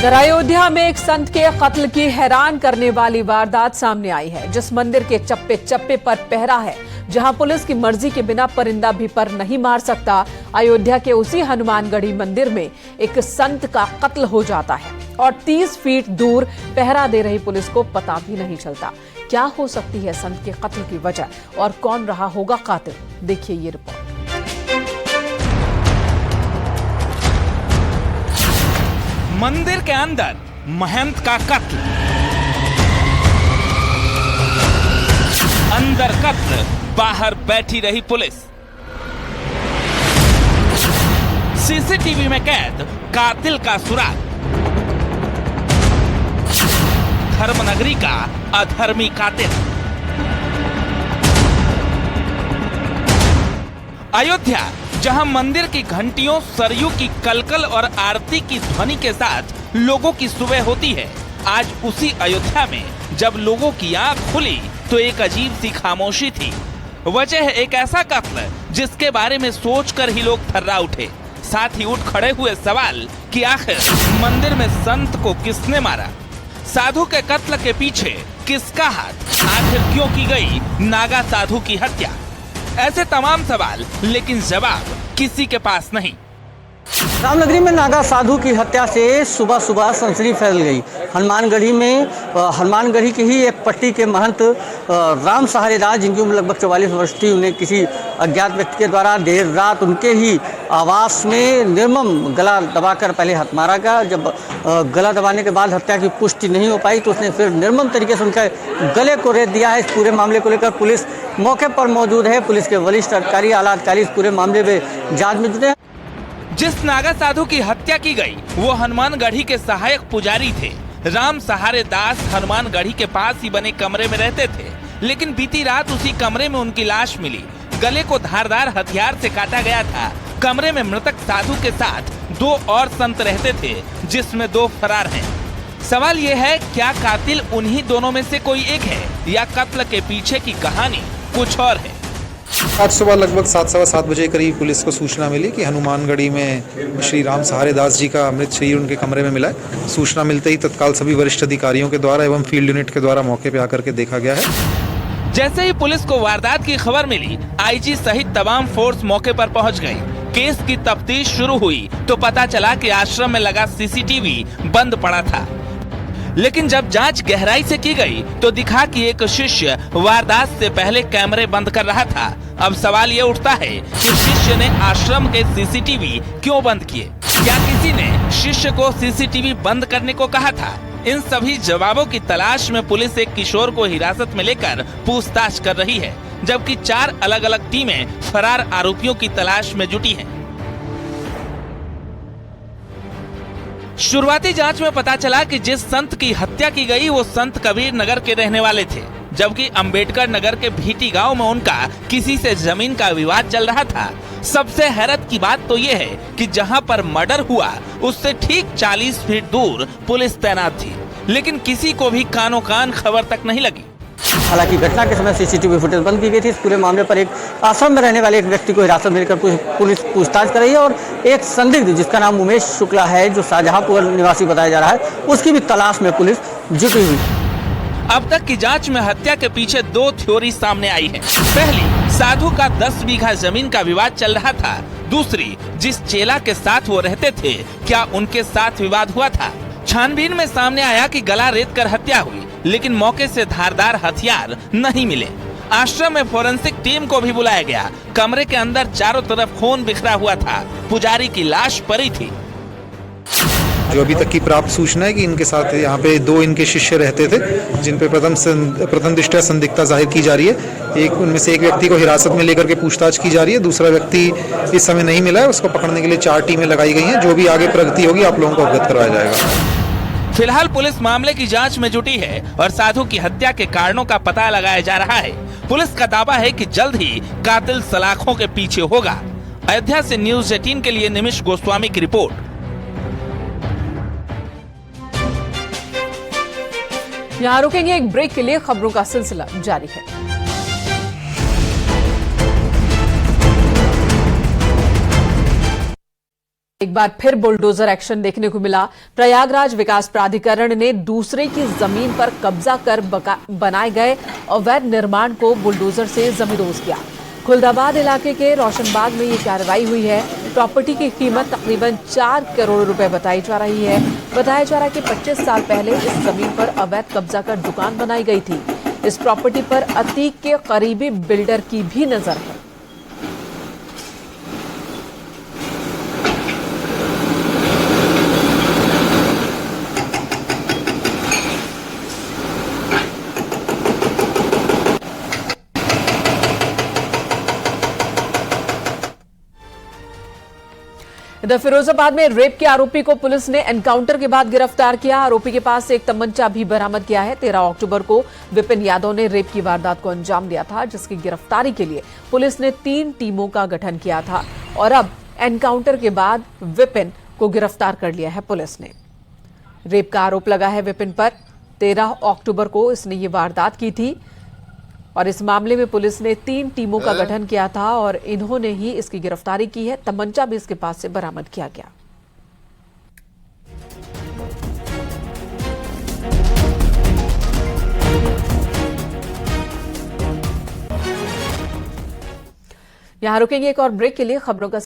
उधर अयोध्या में एक संत के कत्ल की हैरान करने वाली वारदात सामने आई है, जिस मंदिर के चप्पे चप्पे पर पहरा है, जहां पुलिस की मर्जी के बिना परिंदा भी पर नहीं मार सकता। अयोध्या के उसी हनुमानगढ़ी मंदिर में एक संत का कत्ल हो जाता है और 30 फीट दूर पहरा दे रही पुलिस को पता भी नहीं चलता। क्या हो सकती है संत के कत्ल की वजह और कौन रहा होगा कातिल? देखिए ये रिपोर्ट। मंदिर के अंदर महंत का कत्ल, अंदर कत्ल, बाहर बैठी रही पुलिस। सीसीटीवी में कैद कातिल का सुराग, धर्मनगरी का अधर्मी कातिल। अयोध्या, जहां मंदिर की घंटियों, सरयू की कलकल और आरती की ध्वनि के साथ लोगों की सुबह होती है, आज उसी अयोध्या में जब लोगों की आंख खुली तो एक अजीब सी खामोशी थी। वजह है एक ऐसा कत्ल जिसके बारे में सोचकर ही लोग थर्रा उठे। साथ ही उठ खड़े हुए सवाल कि आखिर मंदिर में संत को किसने मारा? साधु के कत्ल के पीछे किसका हाथ? आखिर क्यों की गई नागा साधु की हत्या? ऐसे तमाम सवाल, लेकिन जवाब किसी के पास नहीं। रामनगरी में नागा साधु की हत्या से सुबह सुबह सनसनी फैल गई। हनुमानगढ़ी में हनुमानगढ़ी की ही एक पट्टी के महंत राम सहारे दास, जिनकी उम्र लगभग 44 वर्ष थी, उन्हें किसी अज्ञात व्यक्ति के द्वारा देर रात उनके ही आवास में निर्मम गला दबाकर पहले हत्या गया। जब गला दबाने के बाद हत्या की पुष्टि नहीं हो पाई तो उसने फिर निर्मम तरीके से उनके गले को रेत दिया है। इस पूरे मामले को लेकर पुलिस मौके पर मौजूद है। पुलिस के वरिष्ठ अधिकारी, आला अधिकारी इस पूरे मामले में जांच में जुटे हैं। जिस नागा साधु की हत्या की गई वो हनुमानगढ़ी के सहायक पुजारी थे। राम सहारे दास हनुमानगढ़ी के पास ही बने कमरे में रहते थे, लेकिन बीती रात उसी कमरे में उनकी लाश मिली। गले को धारदार हथियार से काटा गया था। कमरे में मृतक साधु के साथ 2 और संत रहते थे, जिसमें 2 फरार हैं। सवाल ये है, क्या कातिल उन्हीं दोनों में से कोई एक है या कत्ल के पीछे की कहानी कुछ और है? आज सुबह लगभग 7-7:15 बजे करीब पुलिस को सूचना मिली कि हनुमानगढ़ी में श्री राम सहारे दास जी का अमृत शरीर उनके कमरे में मिला है। सूचना मिलते ही तत्काल सभी वरिष्ठ अधिकारियों के द्वारा एवं फील्ड यूनिट के द्वारा मौके पर आकर के देखा गया है। जैसे ही पुलिस को वारदात की खबर मिली, आईजी सहित तमाम फोर्स मौके पर पहुंच गई। केस की तफ्तीश शुरू हुई तो पता चला कि आश्रम में लगा सीसीटीवी बंद पड़ा था। लेकिन जब जांच गहराई से की गई तो दिखा कि एक शिष्य वारदात से पहले कैमरे बंद कर रहा था। अब सवाल ये उठता है कि शिष्य ने आश्रम के सीसीटीवी क्यों बंद किए? क्या किसी ने शिष्य को सीसीटीवी बंद करने को कहा था? इन सभी जवाबों की तलाश में पुलिस एक किशोर को हिरासत में लेकर पूछताछ कर रही है, जबकि 4 अलग अलग टीमें फरार आरोपियों की तलाश में जुटी हैं। शुरुआती जांच में पता चला कि जिस संत की हत्या की गई वो संत कबीर नगर के रहने वाले थे, जबकि अंबेडकर नगर के भीटी गांव में उनका किसी से जमीन का विवाद चल रहा था। सबसे हैरत की बात तो ये है कि जहां पर मर्डर हुआ उससे ठीक 40 फीट दूर पुलिस तैनात थी, लेकिन किसी को भी कानो कान खबर तक नहीं लगी। हालांकि घटना के समय सीसीटीवी फुटेज बंद की गई थी। इस पूरे मामले पर एक आश्रम में रहने वाले एक व्यक्ति को हिरासत में लेकर पुलिस पूछताछ कर रही है और एक संदिग्ध जिसका नाम उमेश शुक्ला है, जो शाहजहांपुर निवासी बताया जा रहा है, उसकी भी तलाश में पुलिस जुटी हुई। अब तक की जांच में हत्या के पीछे 2 थ्योरी सामने आई है। पहली, साधु का 10 बीघा जमीन का विवाद चल रहा था। दूसरी, जिस चेला के साथ वो रहते थे, क्या उनके साथ विवाद हुआ था? छानबीन में सामने आया कि गला रेत कर हत्या हुई, लेकिन मौके से धारदार हथियार नहीं मिले। आश्रम में फोरेंसिक टीम को भी बुलाया गया। कमरे के अंदर चारों तरफ खून बिखरा हुआ था। पुजारी की लाश पड़ी थी। जो अभी तक की प्राप्त सूचना है कि इनके साथ यहाँ पे 2 इनके शिष्य रहते थे, जिन पे प्रथम दृष्टया संदिग्धता जाहिर की जा रही है। उनमें से एक व्यक्ति को हिरासत में लेकर के पूछताछ की जा रही है। दूसरा व्यक्ति इस समय नहीं मिला है। उसको पकड़ने के लिए 4 टीमें लगाई गई हैं। जो भी आगे प्रगति होगी आप लोगों को अवगत करवाया जाएगा। फिलहाल पुलिस मामले की जांच में जुटी है और साधु की हत्या के कारणों का पता लगाया जा रहा है। पुलिस का दावा है कि जल्द ही कातिल सलाखों के पीछे होगा। अयोध्या से न्यूज़ 18 के लिए निमिष गोस्वामी की रिपोर्ट। यहाँ रुकेंगे एक ब्रेक के लिए, खबरों का सिलसिला जारी है। एक बार फिर बुलडोजर एक्शन देखने को मिला। प्रयागराज विकास प्राधिकरण ने दूसरे की जमीन पर कब्जा कर बनाए गए अवैध निर्माण को बुलडोजर से जमींदोज किया। खुलदाबाद इलाके के रोशनबाग में ये कार्रवाई हुई है। प्रॉपर्टी की कीमत तकरीबन 4 करोड़ रुपए बताई जा रही है। बताया जा रहा है कि 25 साल पहले इस जमीन पर अवैध कब्जा कर दुकान बनाई गई थी। इस प्रॉपर्टी पर अतीक के करीबी बिल्डर की भी नजर है। इधर फिरोजाबाद में रेप के आरोपी को पुलिस ने एनकाउंटर के बाद गिरफ्तार किया। आरोपी के पास से एक तमंचा भी बरामद किया है। 13 अक्टूबर को विपिन यादव ने रेप की वारदात को अंजाम दिया था, जिसकी गिरफ्तारी के लिए पुलिस ने 3 टीमों का गठन किया था और अब एनकाउंटर के बाद विपिन को गिरफ्तार कर लिया है पुलिस ने। रेप का आरोप लगा है विपिन पर। 13 अक्टूबर को इसने ये वारदात की थी और इस मामले में पुलिस ने 3 टीमों का गठन किया था और इन्होंने ही इसकी गिरफ्तारी की है। तमंचा भी इसके पास से बरामद किया गया। यहां रुकेंगे एक और ब्रेक के लिए। खबरों का